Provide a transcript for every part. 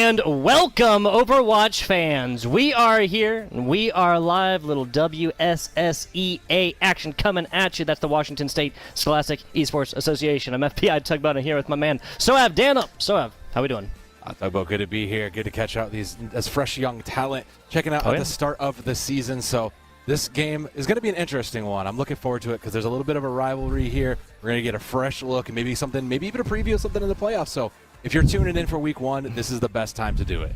And welcome, Overwatch fans. We are here, and we are live. Little WSSEA action coming at you. That's the Washington State Scholastic Esports Association. I'm FBI Tugboat here with my man, Sohav Danup. Sohav, how we doing? Tugboat, good to be here. Good to catch out these as fresh young talent. Checking out at the start of the season. So this game is going to be an interesting one. I'm looking forward to it because there's a little bit of a rivalry here. We're going to get a fresh look and maybe something, maybe even a preview of something in the playoffs. So if you're tuning in for week one, this is the best time to do it.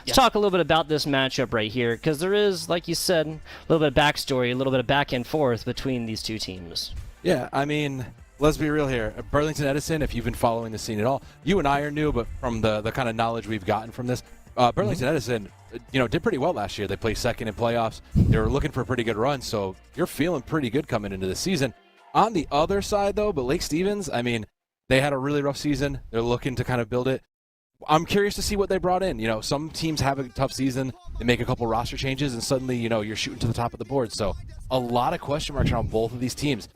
Let's talk a little bit about this matchup right here, because there is, like you said, a little bit of backstory, a little bit of back and forth between these two teams. Yeah, I mean, let's be real here. Burlington-Edison, if you've been following the scene at all, you and I are new, but from the kind of knowledge we've gotten from this, Burlington-Edison, did pretty well last year. They placed second in playoffs. They were looking for a pretty good run, so you're feeling pretty good coming into the season. On the other side, though, but Lake Stevens, I mean, they had a really rough season. They're looking to kind of build it. I'm curious to see what they brought in. Some teams have a tough season. They make a couple roster changes, and suddenly, you're shooting to the top of the board. So a lot of question marks around both of these teams.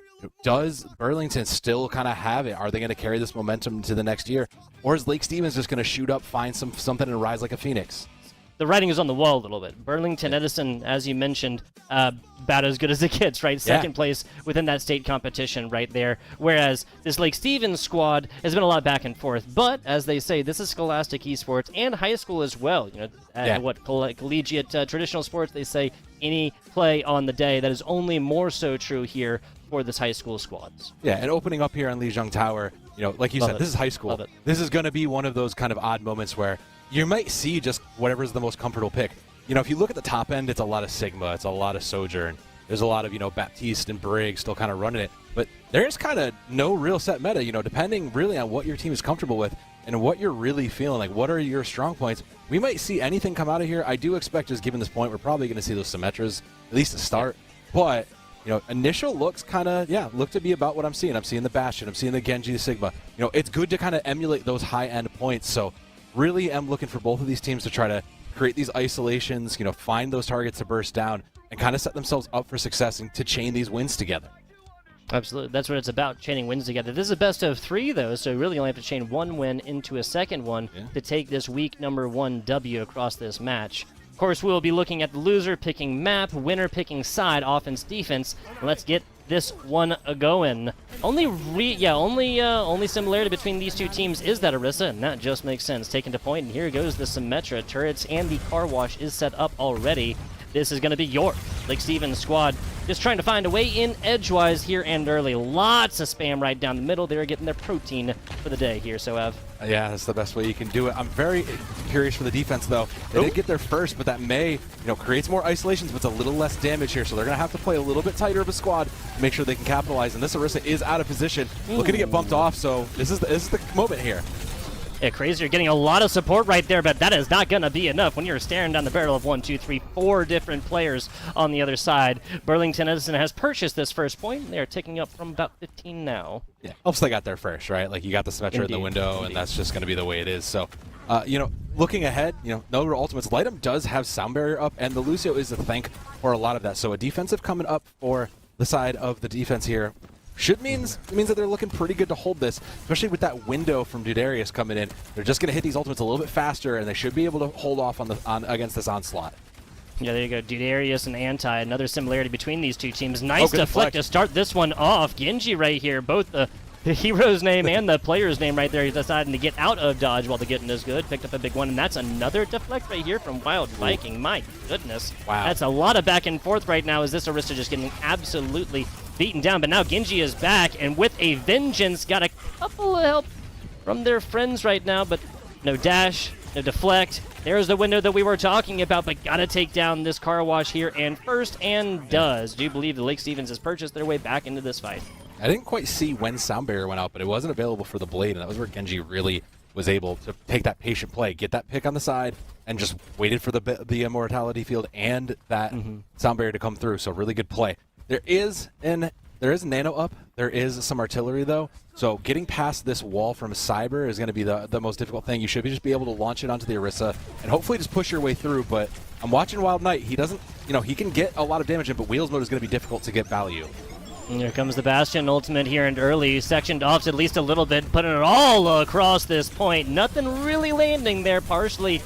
Does Burlington still kind of have it? Are they going to carry this momentum to the next year? Or is Lake Stevens just going to shoot up, find something, and rise like a phoenix? The writing is on the wall a little bit. Burlington-Edison, as you mentioned, about as good as it gets, right? Second place within that state competition right there. Whereas this Lake Stevens squad has been a lot back and forth. But, as they say, this is Scholastic Esports and high school as well. Collegiate traditional sports, they say any play on the day. That is only more so true here for this high school squads. Yeah, and opening up here on Lijiang Tower, like you said, this is high school. This is going to be one of those kind of odd moments where you might see just whatever's the most comfortable pick. If you look at the top end, it's a lot of Sigma, it's a lot of Sojourn. There's a lot of, Baptiste and Briggs still kind of running it. But there's kind of no real set meta, depending really on what your team is comfortable with and what you're really feeling. Like, what are your strong points? We might see anything come out of here. I do expect, just given this point, we're probably going to see those Symmetras, at least to start. But, initial looks kind of, look to be about what I'm seeing. I'm seeing the Bastion, I'm seeing the Genji, the Sigma. It's good to kind of emulate those high-end points. So really am looking for both of these teams to try to create these isolations, find those targets to burst down and kind of set themselves up for success and to chain these wins together. Absolutely. That's what it's about, chaining wins together. This is a best of 3, though, so you really only have to chain one win into a second one to take this week number 1 W across this match. Of course, we'll be looking at the loser picking map, winner picking side, offense, defense. Let's get this one going. Only similarity between these two teams is that Orisa, and that just makes sense. Taken to point, and here goes the Symmetra. Turrets and the car wash is set up already. This is going to be your Lake Stevens squad just trying to find a way in edgewise here and early. Lots of spam right down the middle. They're getting their protein for the day here, so Ev. Yeah, that's the best way you can do it. I'm very curious for the defense, though. They did get there first, but that may, creates more isolations, but it's a little less damage here. So they're going to have to play a little bit tighter of a squad to make sure they can capitalize. And this Orisa is out of position, looking to get bumped off. So this is the moment here. Yeah, Crazy, you're getting a lot of support right there, but that is not going to be enough when you're staring down the barrel of 1, 2, 3, 4 different players on the other side. Burlington-Edison has purchased this first point. They're ticking up from about 15 now. Yeah, helps they got there first, right? Like, you got the Symmetra in the window, and that's just going to be the way it is. So, looking ahead, no real ultimates. Lightem does have Sound Barrier up, and the Lucio is to thank for a lot of that. So a defensive coming up for the side of the defense here means that they're looking pretty good to hold this, especially with that window from Dudarius coming in. They're just going to hit these ultimates a little bit faster, and they should be able to hold off against this onslaught. Yeah, there you go. Dudarius and Anti, another similarity between these two teams. Nice deflect to start this one off. Genji right here, both the hero's name and the player's name right there. He's deciding to get out of dodge while the getting is good. Picked up a big one, and that's another deflect right here from Wild Viking. My goodness. Wow. That's a lot of back and forth right now as this Orisa just getting absolutely beaten down. But now Genji is back, and with a vengeance, got a couple of help from their friends right now, but no dash, no deflect. There's the window that we were talking about, but gotta take down this car wash here and first, and does. Do you believe the Lake Stevens has purchased their way back into this fight? I didn't quite see when Sound Barrier went out, but it wasn't available for the Blade, and that was where Genji really was able to take that patient play, get that pick on the side, and just waited for the Immortality Field and that Sound Barrier to come through. So really good play. There is nano up. There is some artillery, though. So getting past this wall from Cyber is going to be the most difficult thing. You should just be able to launch it onto the Orisa and hopefully just push your way through. But I'm watching Wild Knight. He doesn't, he can get a lot of damage in, but Wheels mode is going to be difficult to get value. And here comes the Bastion ultimate here and early, sectioned off at least a little bit, putting it all across this point. Nothing really landing there, partially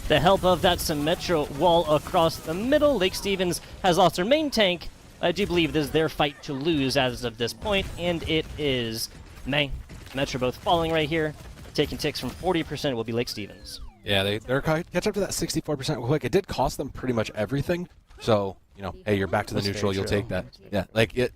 the help of that Symmetra wall across the middle. Lake Stevens has lost their main tank. I do believe this is their fight to lose as of this point, and it is. Symmetra both falling right here. Taking ticks from 40% will be Lake Stevens. Yeah, they're catch up to that 64% quick. It did cost them pretty much everything. So, hey, you're back to the neutral. You'll take that. Yeah,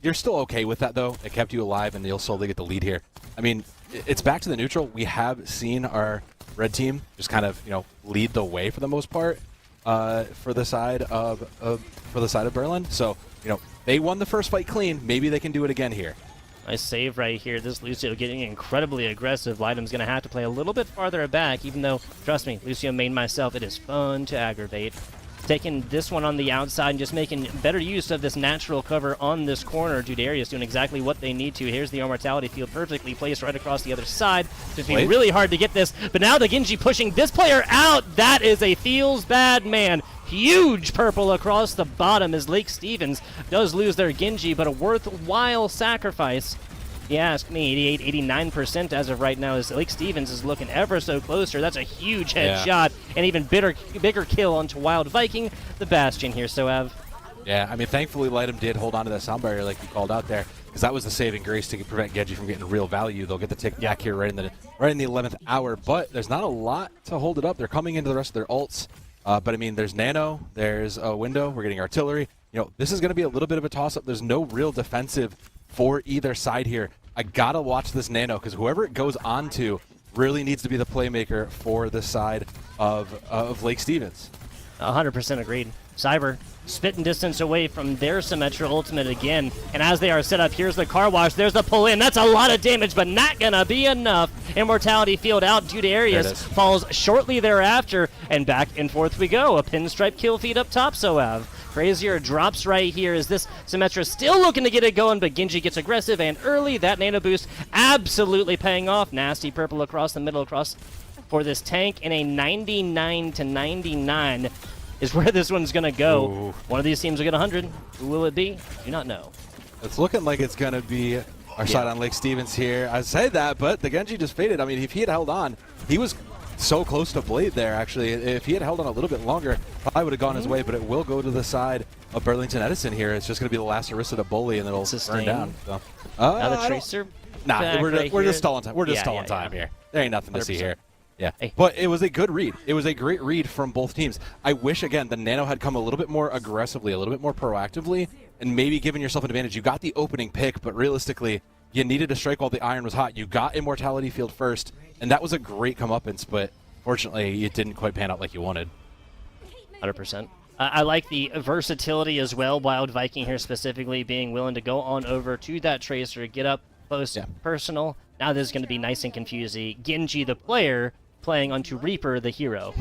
you're still okay with that, though. It kept you alive, and you'll slowly get the lead here. I mean, it's back to the neutral. We have seen our red team just kind of, lead the way for the most part for the side of Berlin. So, they won the first fight clean. Maybe they can do it again here. Nice save right here. This Lucio getting incredibly aggressive. Lightem's going to have to play a little bit farther back, even though, trust me, Lucio main myself, it is fun to aggravate. Taking this one on the outside and just making better use of this natural cover on this corner. Judarius doing exactly what they need to. Here's the Immortality field perfectly placed right across the other side. It's been really hard to get this, but now the Genji pushing this player out. That is a feels bad man. Huge purple across the bottom as Lake Stevens does lose their Genji, but a worthwhile sacrifice. If you ask me, 88-89% as of right now as Lake Stevens is looking ever so closer. That's a huge headshot and even bigger kill onto Wild Viking, the Bastion here, Soav. Yeah, I mean, thankfully Lightem did hold on to that sound barrier like you called out there, because that was the saving grace to prevent Genji from getting real value. They'll get the tick back here right in the 11th hour, but there's not a lot to hold it up. They're coming into the rest of their ults. But, I mean, there's Nano, there's a window, we're getting artillery. This is going to be a little bit of a toss-up. There's no real defensive for either side here. I got to watch this Nano, because whoever it goes on to really needs to be the playmaker for the side of Lake Stevens. 100% agreed. Cyber spitting distance away from their Symmetra ultimate again. And as they are set up, here's the car wash. There's the pull in. That's a lot of damage, but not going to be enough. Immortality field out. Judarius falls shortly thereafter. And back and forth we go. A pinstripe kill feed up top, Soav. Crazier drops right here. Is this Symmetra still looking to get it going, but Genji gets aggressive and early. That nano boost absolutely paying off. Nasty purple across the middle across for this tank in a 99-99 is where this one's going to go. Ooh. One of these teams will get 100. Who will it be? Do not know. It's looking like it's going to be our side on Lake Stevens here. I say that, but the Genji just faded. I mean, if he had held on, he was so close to Blade there, actually. If he had held on a little bit longer, probably would have gone his way, but it will go to the side of Burlington-Edison here. It's just going to be the last Orisa to bully, and it'll burn down. So. Now the Tracer. Nah, we're just stalling time. We're just stalling time here. There ain't nothing to 100%. See here. Yeah, but it was a good read. It was a great read from both teams. I wish, again, the Nano had come a little bit more aggressively, a little bit more proactively, and maybe given yourself an advantage. You got the opening pick, but realistically, you needed to strike while the iron was hot. You got Immortality field first, and that was a great comeuppance, but fortunately, it didn't quite pan out like you wanted. 100%. I like the versatility as well. Wild Viking here specifically being willing to go on over to that Tracer, get up close, personal. Now this is going to be nice and confusing. Genji, the player, playing onto Reaper, the hero.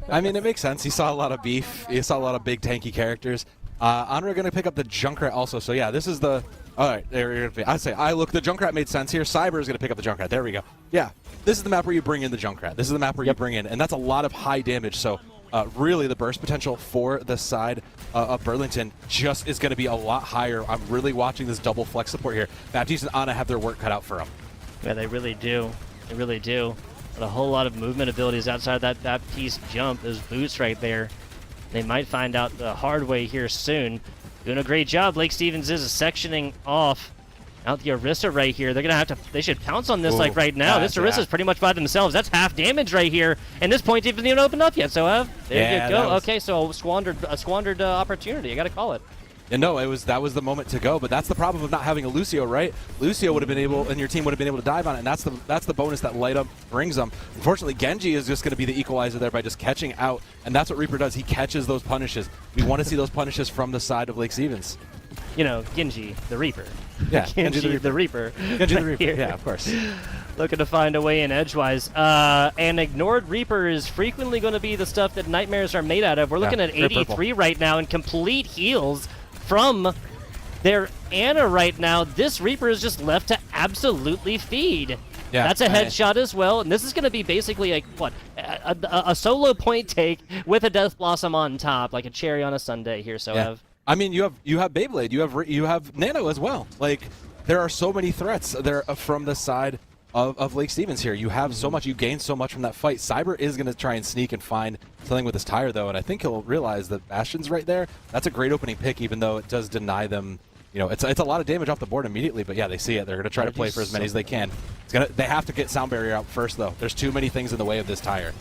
I mean, it makes sense. He saw a lot of beef. He saw a lot of big tanky characters. Honor going to pick up the Junkrat also. So yeah, this is the... All right, there. I look, the Junkrat made sense here. Cyber is going to pick up the Junkrat. There we go. Yeah, this is the map where you bring in the Junkrat. This is the map where you bring in, and that's a lot of high damage. So really, the burst potential for the side of Burlington just is going to be a lot higher. I'm really watching this double flex support here. Baptiste and Ana have their work cut out for them. Yeah, they really do. They really do. But a whole lot of movement abilities outside that Baptiste jump. Those boots right there. They might find out the hard way here soon. Doing a great job. Lake Stevens is sectioning off out the Orisa right here. They're gonna have to. They should pounce on this like right now. This Orisa is pretty much by themselves. That's half damage right here, and this point isn't even opened up yet. So there you go. Okay, so a squandered opportunity. I gotta call it. And no, that was the moment to go, but that's the problem of not having a Lucio, right? Lucio would have been able, and your team would have been able to dive on it, and that's the bonus that Light Up brings them. Unfortunately, Genji is just going to be the equalizer there by just catching out, and that's what Reaper does. He catches those punishes. We want to see those punishes from the side of Lake Stevens. Genji, the Reaper. Yeah, Genji the Reaper. Genji the Reaper, yeah, of course. Looking to find a way in edgewise. And ignored Reaper is frequently going to be the stuff that nightmares are made out of. We're looking at 83 right now and complete heals from their Ana right now. This Reaper is just left to absolutely feed. Yeah, that's a headshot as well, and this is going to be basically a solo point take with a Death Blossom on top, like a cherry on a sundae here. So I mean, you have Beyblade, you have Nano as well. Like, there are so many threats there from the side of Lake Stevens here. You have so much, you gain so much from that fight. Cyber is going to try and sneak and find something with his tire, though, and I think he'll realize that Bastion's right there. That's a great opening pick, even though it does deny them. You know, it's a lot of damage off the board immediately, but yeah, they see it. They're going to try to play for as many as they can. They have to get Sound Barrier out first, though. There's too many things in the way of this tire.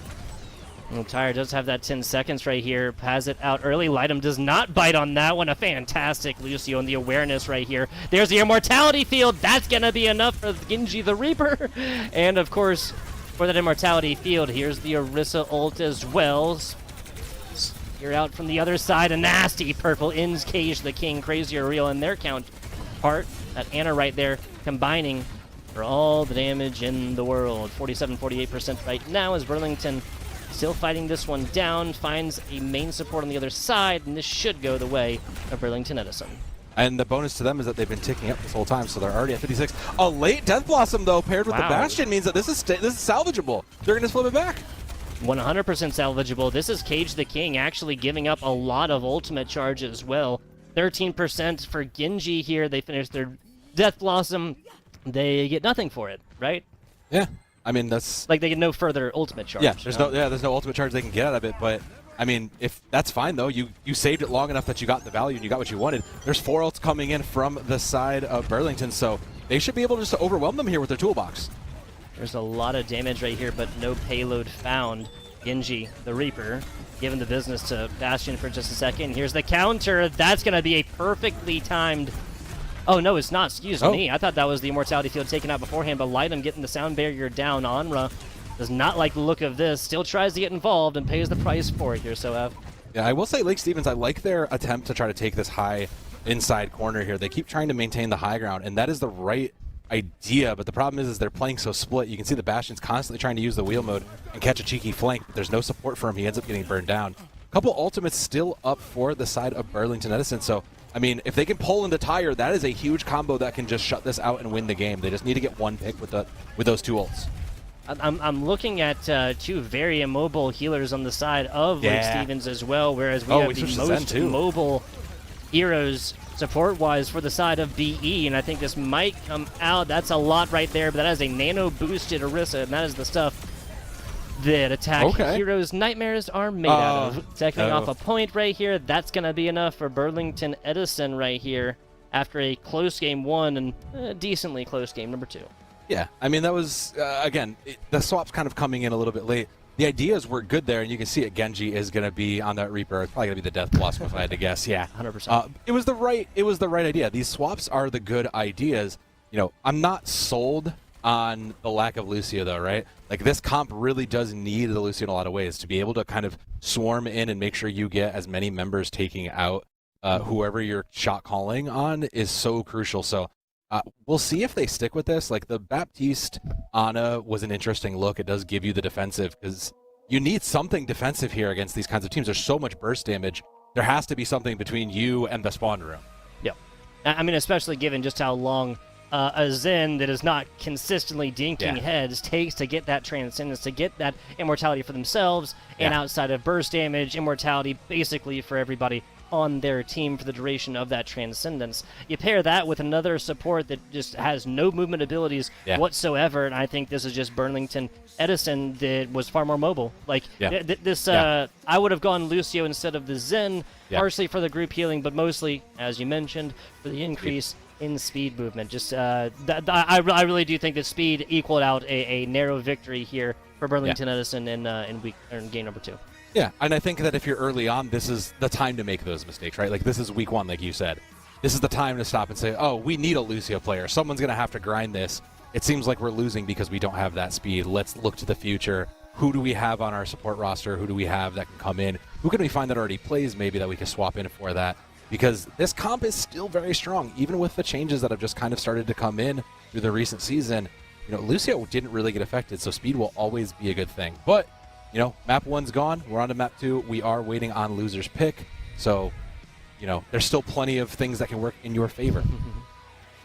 Well, Tire does have that 10 seconds right here. Has it out early. Lightem does not bite on that one. A fantastic Lucio and the awareness right here. There's the Immortality Field. That's going to be enough for Genji the Reaper. And, of course, for that Immortality Field, here's the Orisa ult as well. You're out from the other side. A nasty purple ends Cage the King. Crazy or Real in their counterpart. That Ana right there combining for all the damage in the world. 47-48% right now as Burlington still fighting this one down, finds a main support on the other side, and this should go the way of Burlington-Edison. And the bonus to them is that they've been ticking up this whole time, so they're already at 56. A late Death Blossom, though, paired with the Bastion means that this is salvageable. They're going to flip it back. 100% salvageable. This is Cage the King actually giving up a lot of ultimate charge as well. 13% for Genji here. They finish their Death Blossom. They get nothing for it, right? Yeah. I mean, that's like they get no further ultimate charge. Yeah, there's no ultimate charge they can get out of it. But I mean, if that's fine though, you saved it long enough that you got the value and you got what you wanted. There's 4 ults coming in from the side of Burlington, so they should be able just to overwhelm them here with their toolbox. There's a lot of damage right here, but no payload found. Genji, the Reaper, giving the business to Bastion for just a second. Here's the counter. That's going to be a perfectly timed. Oh, no, it's not. Excuse me. I thought that was the Immortality Field taken out beforehand, but Lightem getting the Sound Barrier down. Onra does not like the look of this. Still tries to get involved and pays the price for it here, Sohav. Yeah, I will say Lake Stevens, I like their attempt to try to take this high inside corner here. They keep trying to maintain the high ground, and that is the right idea, but the problem is they're playing so split. You can see the Bastion's constantly trying to use the wheel mode and catch a cheeky flank, but there's no support for him. He ends up getting burned down. A couple ultimates still up for the side of Burlington-Edison, so I mean, if they can pull into Tire, that is a huge combo that can just shut this out and win the game. They just need to get one pick with those 2 ults. I'm looking at 2 very immobile healers on the side of Lake Stevens as well, whereas we have the most mobile heroes support-wise for the side of BE, and I think this might come out. That's a lot right there, but that is a nano-boosted Orisa, and that is the stuff that attack heroes' nightmares are made out of. Taking off a point right here, that's going to be enough for Burlington-Edison right here after a close game 1 and a decently close game number 2. Yeah, I mean, that was, again, the swap's kind of coming in a little bit late. The ideas were good there, and you can see it. Genji is going to be on that Reaper. It's probably going to be the Death Blossom if I had to guess. Yeah, 100%. It was the right idea. These swaps are the good ideas. You know, I'm not sold on the lack of Lucio, though, right? Like, this comp really does need the Lucio in a lot of ways to be able to kind of swarm in and make sure you get as many members taking out whoever you're shot calling on is so crucial. So we'll see if they stick with this. Like, the Baptiste Ana was an interesting look. It does give you the defensive because you need something defensive here against these kinds of teams. There's so much burst damage. There has to be something between you and the spawn room. Yeah. I mean, especially given just how long a Zen that is not consistently dinking heads takes to get that transcendence, to get that immortality for themselves, and outside of burst damage, immortality basically for everybody on their team for the duration of that transcendence. You pair that with another support that just has no movement abilities whatsoever, and I think this is just Burlington-Edison that was far more mobile. Like, I would have gone Lucio instead of the Zen, partially for the group healing, but mostly, as you mentioned, for the increase in speed movement. Just I really do think that speed equaled out a narrow victory here for Burlington-Edison in game number 2. Yeah, and I think that if you're early on, this is the time to make those mistakes, right? Like, this is week 1, like you said. This is the time to stop and say, oh, we need a Lucio player. Someone's going to have to grind this. It seems like we're losing because we don't have that speed. Let's look to the future. Who do we have on our support roster? Who do we have that can come in? Who can we find that already plays maybe that we can swap in for that? Because this comp is still very strong, even with the changes that have just kind of started to come in through the recent season. You know, Lucio didn't really get affected, so speed will always be a good thing. But you know, map 1's gone. We're on to map 2. We are waiting on loser's pick. So, you know, there's still plenty of things that can work in your favor.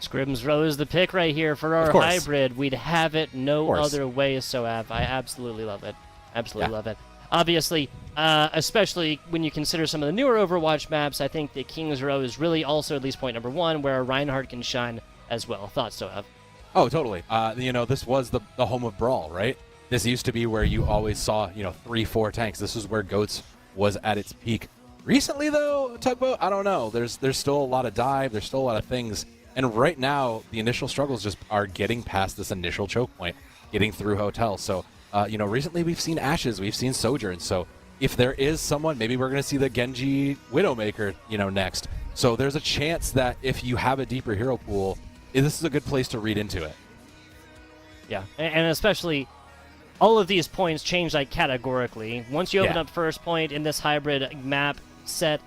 Scribms Row is the pick right here for our hybrid. We'd have it no other way, so I absolutely love it. Absolutely love it. obviously, especially when you consider some of the newer Overwatch maps, I think that King's Row is really also at least point number one, where Reinhardt can shine as well. Thoughts, Sohav? Oh, totally. This was the home of Brawl, right? This used to be where you always saw, 3-4 tanks. This is where GOATS was at its peak. Recently, though, Tugboat, I don't know. There's still a lot of dive. There's still a lot of things. And right now, the initial struggles just are getting past this initial choke point, getting through Hotel. So, recently we've seen Ashes, we've seen Sojourn. So if there is someone, maybe we're going to see the Genji Widowmaker, next. So there's a chance that if you have a deeper hero pool, this is a good place to read into it. Yeah, and especially all of these points change like categorically. Once you open up first point in this hybrid map set,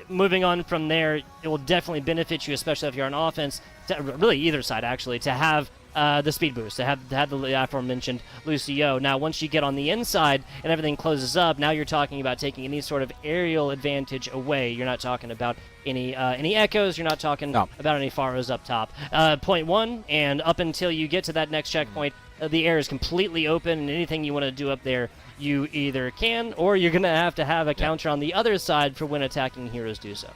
moving on from there, it will definitely benefit you, especially if you're on offense, really either side actually, to have the speed boost, to have the aforementioned Lucio. Now, once you get on the inside and everything closes up, now you're talking about taking any sort of aerial advantage away. You're not talking about any echoes. You're not talking about any Pharos up top. Point one, and up until you get to that next checkpoint, the air is completely open, and anything you want to do up there, you either can, or you're going to have a counter on the other side for when attacking heroes do so.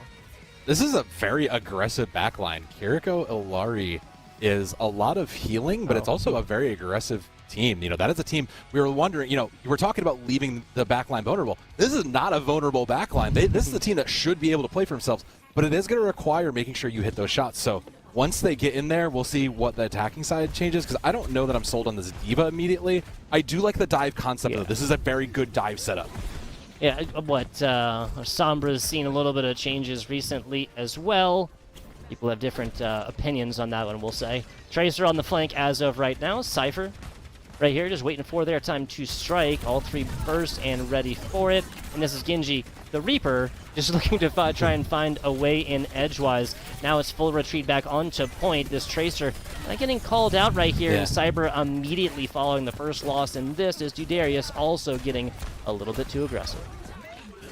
This is a very aggressive backline. Kiriko Ilari is a lot of healing, but it's also a very aggressive team. That is a team we were wondering, you were talking about leaving the backline vulnerable. This is not a vulnerable backline. This is a team that should be able to play for themselves, but it is going to require making sure you hit those shots. So once they get in there, we'll see what the attacking side changes, because I don't know that I'm sold on this D.Va immediately. I do like the dive concept, though. This is a very good dive setup. Yeah, Sombra's seen a little bit of changes recently as well. People have different opinions on that one, we'll say. Tracer on the flank as of right now. Cypher right here, just waiting for their time to strike. All three burst and ready for it. And this is Genji, the Reaper, just looking to try and find a way in edgewise. Now it's full retreat back onto point. This Tracer not getting called out right here. And Cyber immediately following the first loss. And this is Dudarius also getting a little bit too aggressive.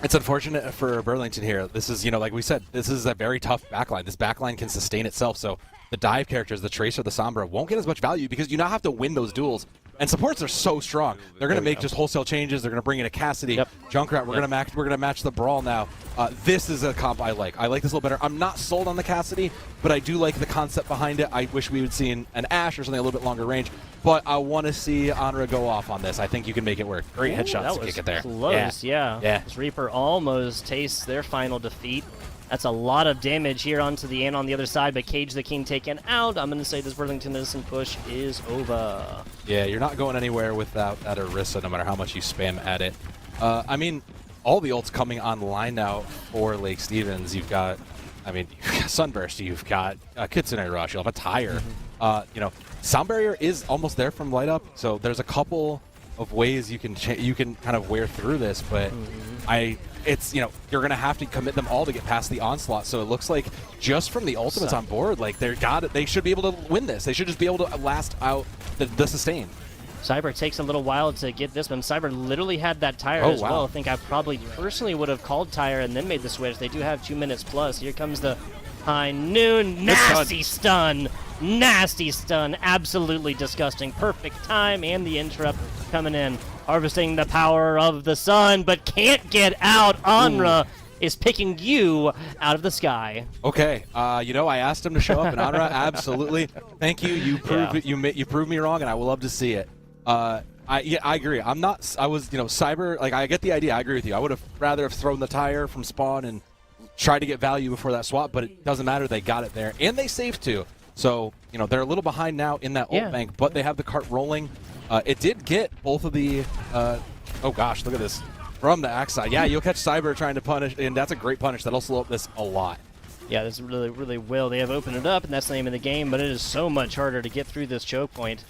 It's unfortunate for Burlington here. This is, like we said, this is a very tough backline. This backline can sustain itself, so the dive characters, the Tracer, the Sombra, won't get as much value because you now have to win those duels. And supports are so strong. They're going to make just wholesale changes. They're going to bring in a Cassidy. Junkrat, we're going to match the Brawl now. This is a comp I like. I like this a little better. I'm not sold on the Cassidy, but I do like the concept behind it. I wish we would see an Ashe or something a little bit longer range. But I want to see Anra go off on this. I think you can make it work. Great headshots to kick it there. Close, yeah. This Reaper almost tastes their final defeat. That's a lot of damage here onto the Ana on the other side, but Cage the King taken out. I'm going to say this Burlington-Edison push is over. Yeah, you're not going anywhere without that Orisa, no matter how much you spam at it. All the ults coming online now for Lake Stevens. You've got, Sunburst, you've got Kitsune Rush, you'll have a Tire. Sound Barrier is almost there from Light Up, so there's a couple of ways you can kind of wear through this, but you're going to have to commit them all to get past the onslaught. So it looks like just from the ultimates on board, like they should be able to win this. They should just be able to last out the sustain. Cyber takes a little while to get this one. Cyber literally had that Tire as well. I think I probably personally would have called Tire and then made the switch. They do have 2 minutes plus. Here comes the high noon. Nasty stun. Nasty stun. Absolutely disgusting. Perfect time and the interrupt coming in. Harvesting the power of the sun, but can't get out. Anra is picking you out of the sky. Okay, I asked him to show up, and Anra, absolutely. Thank you. You proved you proved me wrong, and I will love to see it. I agree. Cyber. Like, I get the idea. I agree with you. I would have rather have thrown the Tire from spawn and tried to get value before that swap, but it doesn't matter. They got it there, and they saved too. So they're a little behind now in that ult bank, but they have the cart rolling. It did get both of the, oh gosh, look at this, from the Axe side. Yeah, you'll catch Cyber trying to punish, and that's a great punish. That'll slow up this a lot. Yeah, this really, really will. They have opened it up, and that's the name of the game, but it is so much harder to get through this choke point.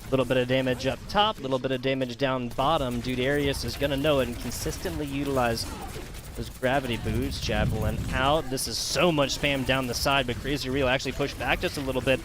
A little bit of damage up top, a little bit of damage down bottom. Dudarius is going to know it and consistently utilize those gravity boots. Javelin out. This is so much spam down the side, but Crazy Real actually pushed back just a little bit.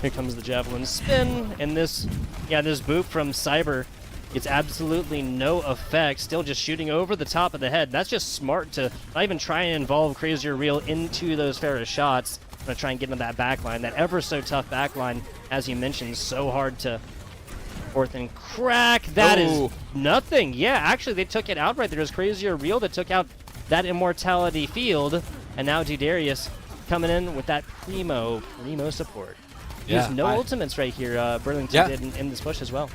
Here comes the Javelin spin, and this boop from Cyber gets absolutely no effect. Still just shooting over the top of the head. That's just smart to not even try and involve Crazy Real into those Ferris shots. I'm going to try and get into that backline. That ever so tough backline, as you mentioned, so hard to Fourth and crack. That is nothing. Yeah, actually, they took it out right there. It was Crazy or Real that took out that Immortality field. And now Dudarius coming in with that primo support. There's no ultimates right here. Burlington did in this push as well.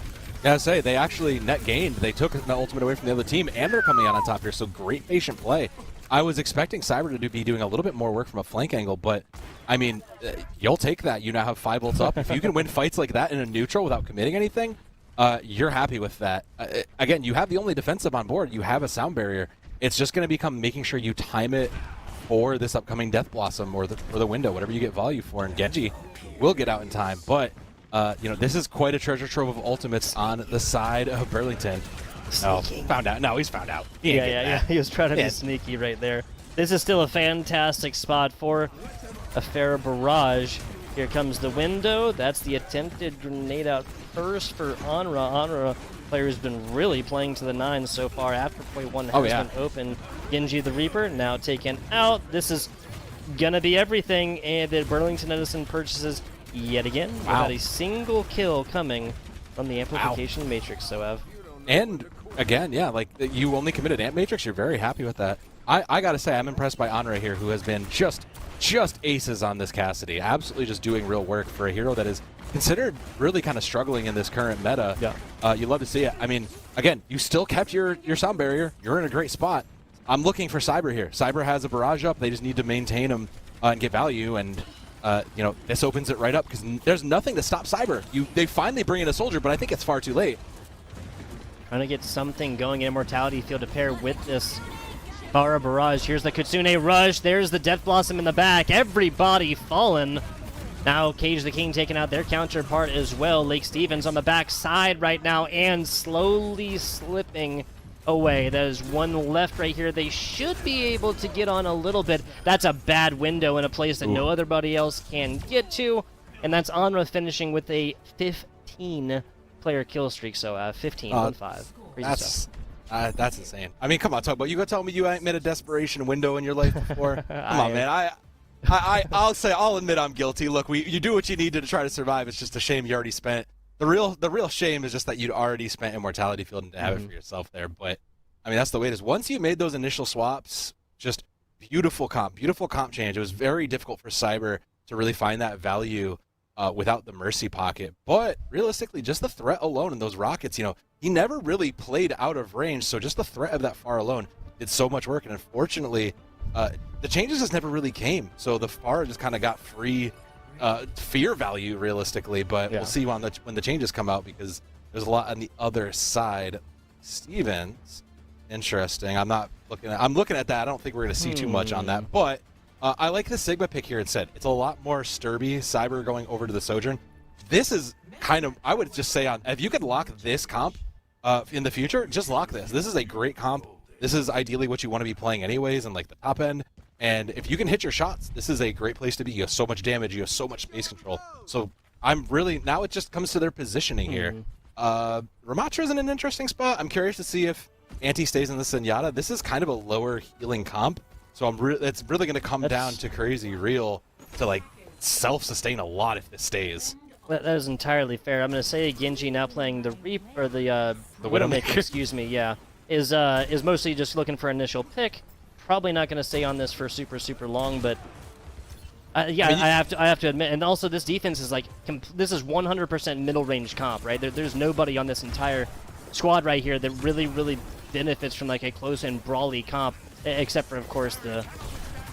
Yeah, I say they actually net gained. They took an ultimate away from the other team, and they're coming out on top here. So great patient play. I was expecting Cyber to be doing a little bit more work from a flank angle, but I mean, you'll take that. You now have 5 ults up. If you can win fights like that in a neutral without committing anything, you're happy with that. Again, you have the only defensive on board. You have a sound barrier. It's just going to become making sure you time it for this upcoming Death Blossom or the window, whatever you get value for. And Genji will get out in time, but you know, this is quite a treasure trove of ultimates on the side of Burlington. Oh, found out. No, he's found out. Yeah. He was trying to be sneaky right there. This is still a fantastic spot for a fair barrage. Here comes the window. That's the attempted grenade out first for Onra. Onra player has been really playing to the 9 so far. After point 1 has been open. Genji the Reaper now taken out. This is gonna be everything, and then Burlington-Edison purchases yet again without a single kill coming from the amplification matrix. So and again, yeah, like you only committed amp matrix. You're very happy with that. I gotta say, I'm impressed by Onra here, who has been just aces on this Cassidy. Absolutely just doing real work for a hero that is considered really kind of struggling in this current meta. Yeah. You love to see it. I mean, again, you still kept your sound barrier. You're in a great spot. I'm looking for Cyber here. Cyber has a barrage up. They just need to maintain him and get value, and you know, this opens it right up because there's nothing to stop Cyber. They finally bring in a soldier, but I think it's far too late. Trying to get something going in Immortality field to pair with this Bara barrage. Here's the Kitsune rush. There's the Death Blossom in the back. Everybody fallen. Now Cage the King taking out their counterpart as well. Lake Stevens on the back side right now and slowly slipping away. There's one left right here. They should be able to get on a little bit. That's a bad window in a place that no other else can get to. And that's Onra finishing with a 15-player kill streak. So 15 on 5. Crazy stuff. That's insane. I mean, come on, talk about. You gonna tell me you ain't made a desperation window in your life before? Come on, man. I'll admit I'm guilty. Look, you do what you need to try to survive. It's just a shame you already spent. The real shame is just that you'd already spent Immortality Field and to have it for yourself there. But I mean, that's the way it is. Once you made those initial swaps, just beautiful comp change. It was very difficult for Cyber to really find that value without the Mercy pocket. But realistically, just the threat alone in those rockets, you know, he never really played out of range. So just the threat of that far alone did so much work. And unfortunately, the changes just never really came. So the far just kind of got free fear value realistically. But we'll see when the changes come out, because there's a lot on the other side. Stevens, interesting. I'm looking at that. I don't think we're going to see too much on that. But I like the Sigma pick here instead. It's a lot more sturdy. Cyber going over to the Sojourn. This is kind of, I would just say, if you could lock this comp in the future, just lock this. This is a great comp. This is ideally what you want to be playing anyways, in like the top end. And if you can hit your shots, this is a great place to be. You have so much damage. You have so much space control. So I'm really, now it just comes to their positioning here. Ramatra's in an interesting spot. I'm curious to see if Anti stays in the Zenyatta. This is kind of a lower healing comp. So it's really going to come down to Crazy Real to like self-sustain a lot if this stays. That is entirely fair. I'm going to say Genji now playing the the Widowmaker, excuse me, is mostly just looking for initial pick. Probably not going to stay on this for super long, but I have to admit, and also this defense is like this is 100% middle range comp, right? There's nobody on this entire squad right here that really benefits from like a close and brawly comp, except for of course the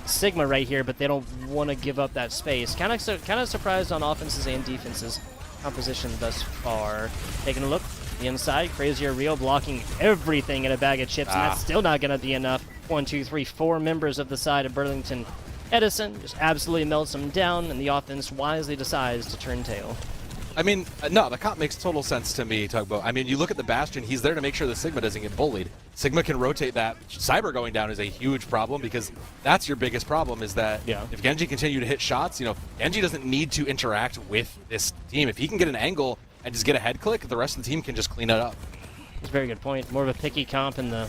Sigma right here, but they don't want to give up that space. Kind of surprised on offenses and defenses composition thus far. Taking a look, the inside, Crazy or Real blocking everything in a bag of chips, and that's still not going to be enough. 1, 2, 3, 4 members of the side of Burlington-Edison just absolutely melts them down, and the offense wisely decides to turn tail. I mean, no, the comp makes total sense to me, Tugboat. I mean, you look at the Bastion, he's there to make sure the Sigma doesn't get bullied. Sigma can rotate that. Cyber going down is a huge problem, because that's your biggest problem, is that if Genji continue to hit shots, you know, Genji doesn't need to interact with this team. If he can get an angle and just get a head click, the rest of the team can just clean it up. That's a very good point. More of a picky comp in the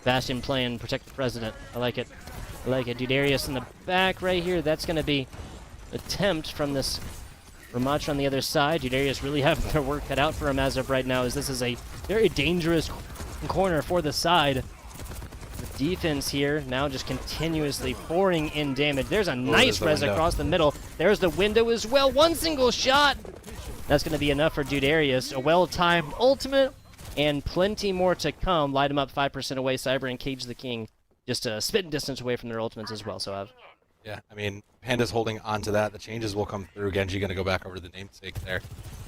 Bastion playing Protect the President. I like it. I like it. Dudarius in the back right here. That's going to be an attempt from this Ramatra on the other side. Judarius really having their work cut out for him as of right now, as this is a very dangerous corner for the side. The defense here now just continuously pouring in damage. There's a nice res across the middle. There's the window as well. One single shot. That's going to be enough for Judarius. A well-timed ultimate and plenty more to come. Light him up 5% away. Cyber and Cage the King just a spitting distance away from their ultimates as well. So yeah, I mean, Panda's holding on to that. The changes will come through. Genji going to go back over the namesake there.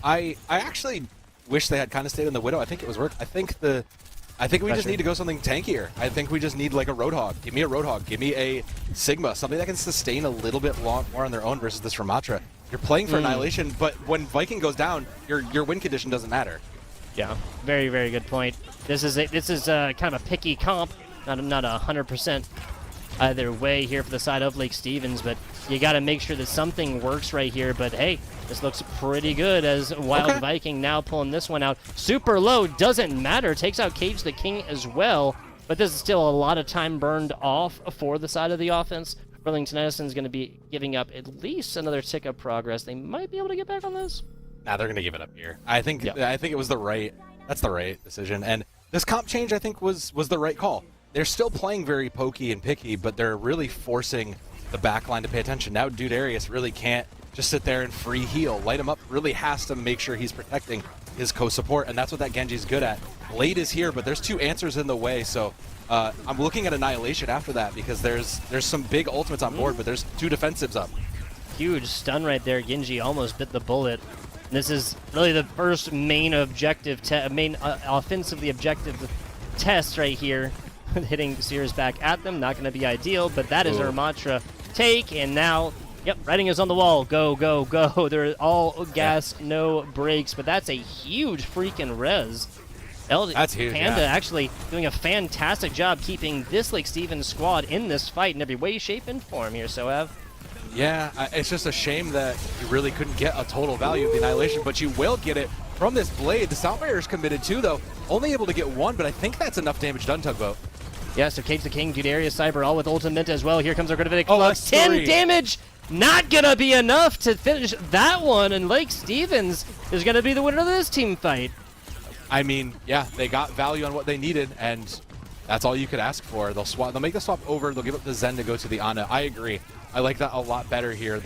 I actually wish they had kind of stayed in the Widow. I think it was work. I think we just need to go something tankier. I think we just need like a Roadhog. Give me a Roadhog. Give me a Sigma. Something that can sustain a little bit more on their own versus this Ramatra. You're playing for Annihilation, but when Viking goes down, your win condition doesn't matter. Yeah, very, very good point. This is kind of a picky comp. Not 100% either way here for the side of Lake Stevens, but you got to make sure that something works right here. But hey, this looks pretty good as Wild Viking now pulling this one out. Super low, doesn't matter. Takes out Cage the King as well, but this is still a lot of time burned off for the side of the offense. Burlington-Edison is going to be giving up at least another tick of progress. They might be able to get back on this. Nah, they're going to give it up here. I think it was the right decision. And this comp change, I think, was the right call. They're still playing very pokey and picky, but they're really forcing the backline to pay attention. Now Judarius really can't just sit there and free heal. Light him up really has to make sure he's protecting his co-support, and that's what that Genji's good at. Blade is here, but there's two answers in the way, so I'm looking at Annihilation after that because there's some big ultimates on board, but there's two defensives up. Huge stun right there. Genji almost bit the bullet. This is really the first main objective, offensively objective test right here. Hitting Sears back at them, not going to be ideal, but that is our mantra. Take, and now, yep, writing is on the wall. Go, go, go. They're all gas, no brakes, but that's a huge freaking res. That's huge, Panda actually doing a fantastic job keeping this Lake Stevens squad in this fight in every way, shape, and form here, Sohav. Yeah, it's just a shame that you really couldn't get a total value of the Annihilation, but you will get it from this Blade. The Soundbreaker is committed too, though. Only able to get one, but I think that's enough damage done, Tugboat. Yeah, so Cage the King, Judarius, Cyber, all with ultimate as well. Here comes our Gravitic Flux. 10 damage! Not gonna be enough to finish that one, and Lake Stevens is gonna be the winner of this team fight. I mean, yeah, they got value on what they needed, and that's all you could ask for. They'll make the swap over. They'll give up the Zen to go to the Ana. I agree. I like that a lot better here.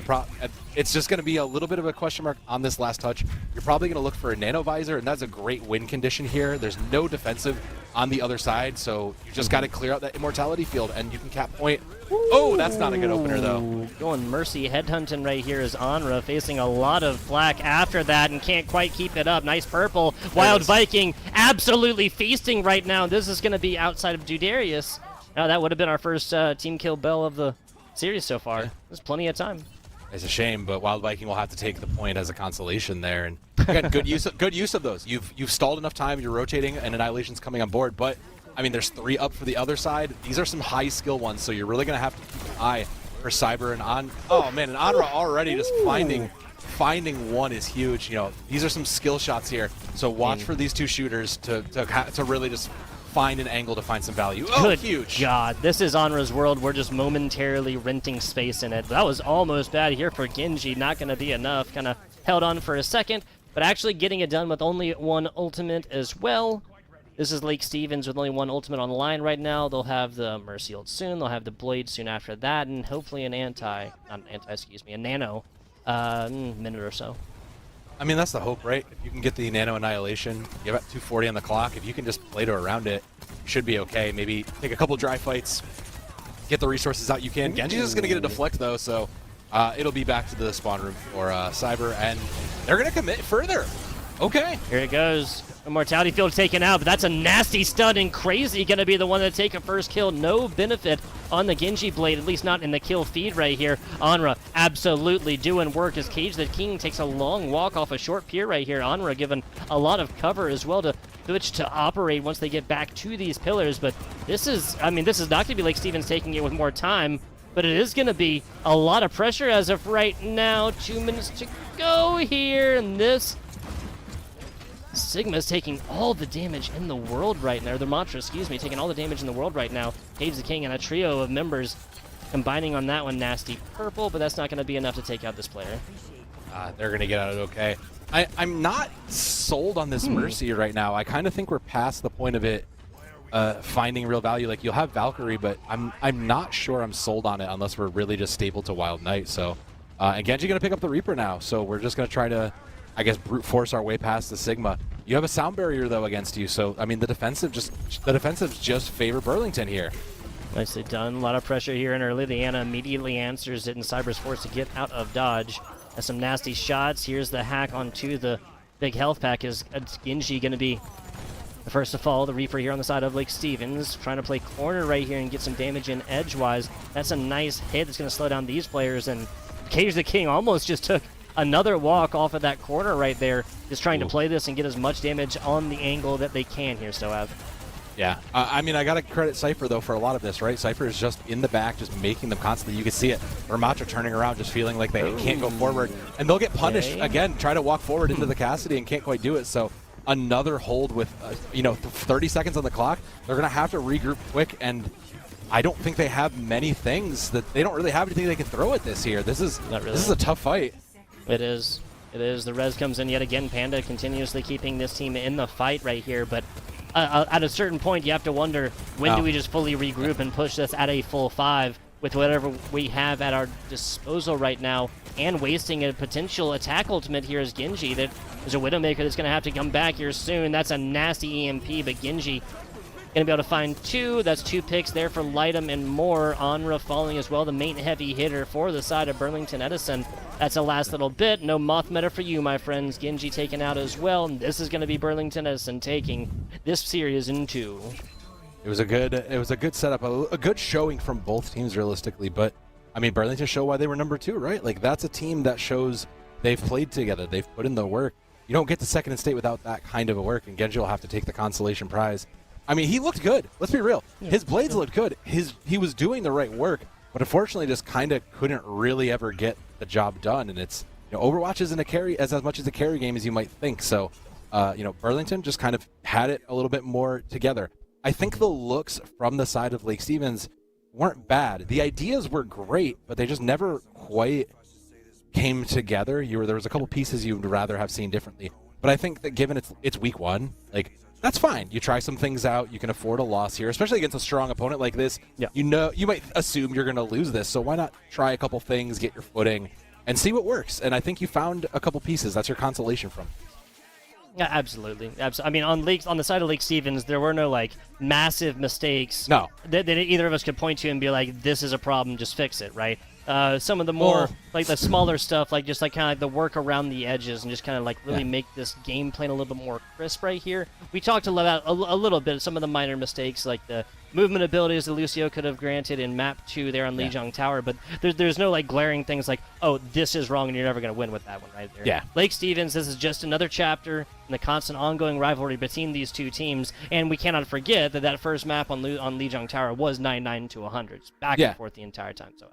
It's just going to be a little bit of a question mark on this last touch. You're probably going to look for a Nano Visor, and that's a great win condition here. There's no defensive on the other side, so you just got to clear out that Immortality field, and you can cap point. Oh, that's not a good opener, though. Going Mercy headhunting right here is Anra, facing a lot of flak after that and can't quite keep it up. Nice purple. Wild Viking absolutely feasting right now. This is going to be outside of Judarius. Now, that would have been our first team kill bell of the series so far. There's plenty of time. It's a shame, but Wild Viking will have to take the point as a consolation there. And again, good use of those. You've stalled enough time. You're rotating, and Annihilation's coming on board. But I mean, there's 3 up for the other side. These are some high skill ones, so you're really gonna have to keep an eye for Cyber and On. Oh man, and Anra already just finding one is huge. You know, these are some skill shots here. So watch for these two shooters to really just find an angle to find some value. Oh, good huge. God, this is Anra's world. We're just momentarily renting space in it. That was almost bad here for Genji. Not going to be enough. Kind of held on for a second, but actually getting it done with only one ultimate as well. This is Lake Stevens with only one ultimate on the line right now. They'll have the Mercy ult soon. They'll have the Blade soon after that, and hopefully a Nano minute or so. I mean, that's the hope, right? If you can get the Nano Annihilation, you have at 240 on the clock. If you can just Play-Doh around it, you should be okay. Maybe take a couple dry fights, get the resources out you can. Genji's just going to get a deflect, though, so it'll be back to the spawn room for Cyber, and they're going to commit further. Okay. Here it goes. Immortality field taken out, but that's a nasty stun, and Crazy going to be the one to take a first kill. No benefit on the Genji Blade, at least not in the kill feed right here. Anra absolutely doing work as Cage the King takes a long walk off a short pier right here. Anra given a lot of cover as well to switch to operate once they get back to these pillars, but this is not going to be Lake Stevens taking it with more time, but it is going to be a lot of pressure as of right now. 2 minutes to go here, and this Sigma's taking all the damage in the world right now. The Mantra, excuse me, taking all the damage in the world right now. Cage the King and a trio of members combining on that one. Nasty purple, but that's not going to be enough to take out this player. they're going to get out okay. I'm not sold on this Mercy right now. I kind of think we're past the point of it finding real value. Like, you'll have Valkyrie, but I'm not sure I'm sold on it unless we're really just stable to Wild Knight. So, and Genji going to pick up the Reaper now. So we're just going to try to, I guess, brute force our way past the Sigma. You have a sound barrier though against you. So I mean, the defensives just favor Burlington here. Nicely done. A lot of pressure here in early. The Ana immediately answers it, and Cyber's forced to get out of dodge. Has some nasty shots. Here's the hack onto the big health pack. Is Genji going to be the first to fall? The Reaper here on the side of Lake Stevens, trying to play corner right here and get some damage in edgewise. That's a nice hit that's going to slow down these players, and Cage the King almost just took another walk off of that corner right there, just trying to play this and get as much damage on the angle that they can here, Stoav. Yeah, I mean, I got to credit Cypher, though, for a lot of this, right? Cypher is just in the back, just making them constantly. You can see it. Vermacha turning around, just feeling like they can't go forward. And they'll get punished, again, try to walk forward into the Cassidy and can't quite do it. So another hold with, 30 seconds on the clock. They're going to have to regroup quick, and I don't think they have many things that they don't really have anything they can throw at this here. This is a tough fight. It is. It is. The res comes in yet again. Panda continuously keeping this team in the fight right here, but at a certain point, you have to wonder, when do we just fully regroup and push this at a full 5 with whatever we have at our disposal right now, and wasting a potential attack ultimate here as Genji. There's a Widowmaker that's going to have to come back here soon. That's a nasty EMP, but Genji going to be able to find 2. That's 2 picks there for Lightem and more. Onra falling as well, the main heavy hitter for the side of Burlington-Edison. That's a last little bit. No Moth meta for you, my friends. Genji taken out as well. And this is going to be Burlington-Edison taking this series in 2. It was a good setup, a good showing from both teams realistically. But I mean, Burlington showed why they were number 2, right? Like, that's a team that shows they've played together. They've put in the work. You don't get to second in state without that kind of a work, and Genji will have to take the consolation prize. I mean, he looked good. Let's be real. His blades looked good. He was doing the right work, but unfortunately just kind of couldn't really ever get the job done. And it's, Overwatch isn't a carry as much as a carry game as you might think. So, Burlington just kind of had it a little bit more together. I think the looks from the side of Lake Stevens weren't bad. The ideas were great, but they just never quite came together. There was a couple pieces you'd rather have seen differently. But I think that given it's week 1, like, that's fine. You try some things out. You can afford a loss here, especially against a strong opponent like this. Yeah. You might assume you're going to lose this, so why not try a couple things, get your footing, and see what works? And I think you found a couple pieces. That's your consolation from. Yeah, absolutely. I mean, on the side of Lake Stevens, there were no massive mistakes. No, that either of us could point to and be like, "This is a problem. Just fix it." Right. Some of the more the smaller stuff, kind of the work around the edges, and just kind of really make this game plan a little bit more crisp right here. We talked about a little bit some of the minor mistakes, like the movement abilities that Lucio could have granted in map 2 there on Lijiang Tower, but there's no glaring things like, oh, this is wrong and you're never going to win with that one right there. Yeah. Lake Stevens, this is just another chapter in the constant ongoing rivalry between these two teams, and we cannot forget that first map on Lijiang Tower was 99 to 100, back and forth the entire time. So.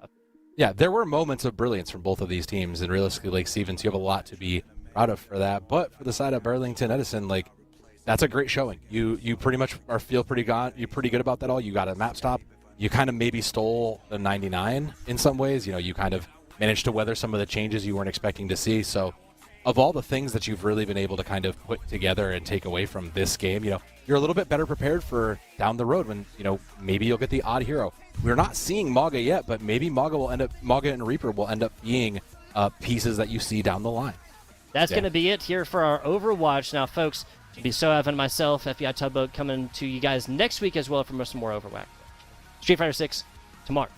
Yeah, there were moments of brilliance from both of these teams, and realistically, Lake Stevens, you have a lot to be proud of for that. But for the side of Burlington-Edison, that's a great showing. You pretty much feel pretty good about that all. You got a map stop. You kind of maybe stole the 99 in some ways. You kind of managed to weather some of the changes you weren't expecting to see. So of all the things that you've really been able to kind of put together and take away from this game, you're a little bit better prepared for down the road when, maybe you'll get the odd hero. We're not seeing Maga yet, but maybe Maga and Reaper will end up being pieces that you see down the line. That's going to be it here for our Overwatch. Now, folks, it'll be Soav and myself, FBI Tugboat, coming to you guys next week as well for some more Overwatch. Street Fighter 6 tomorrow.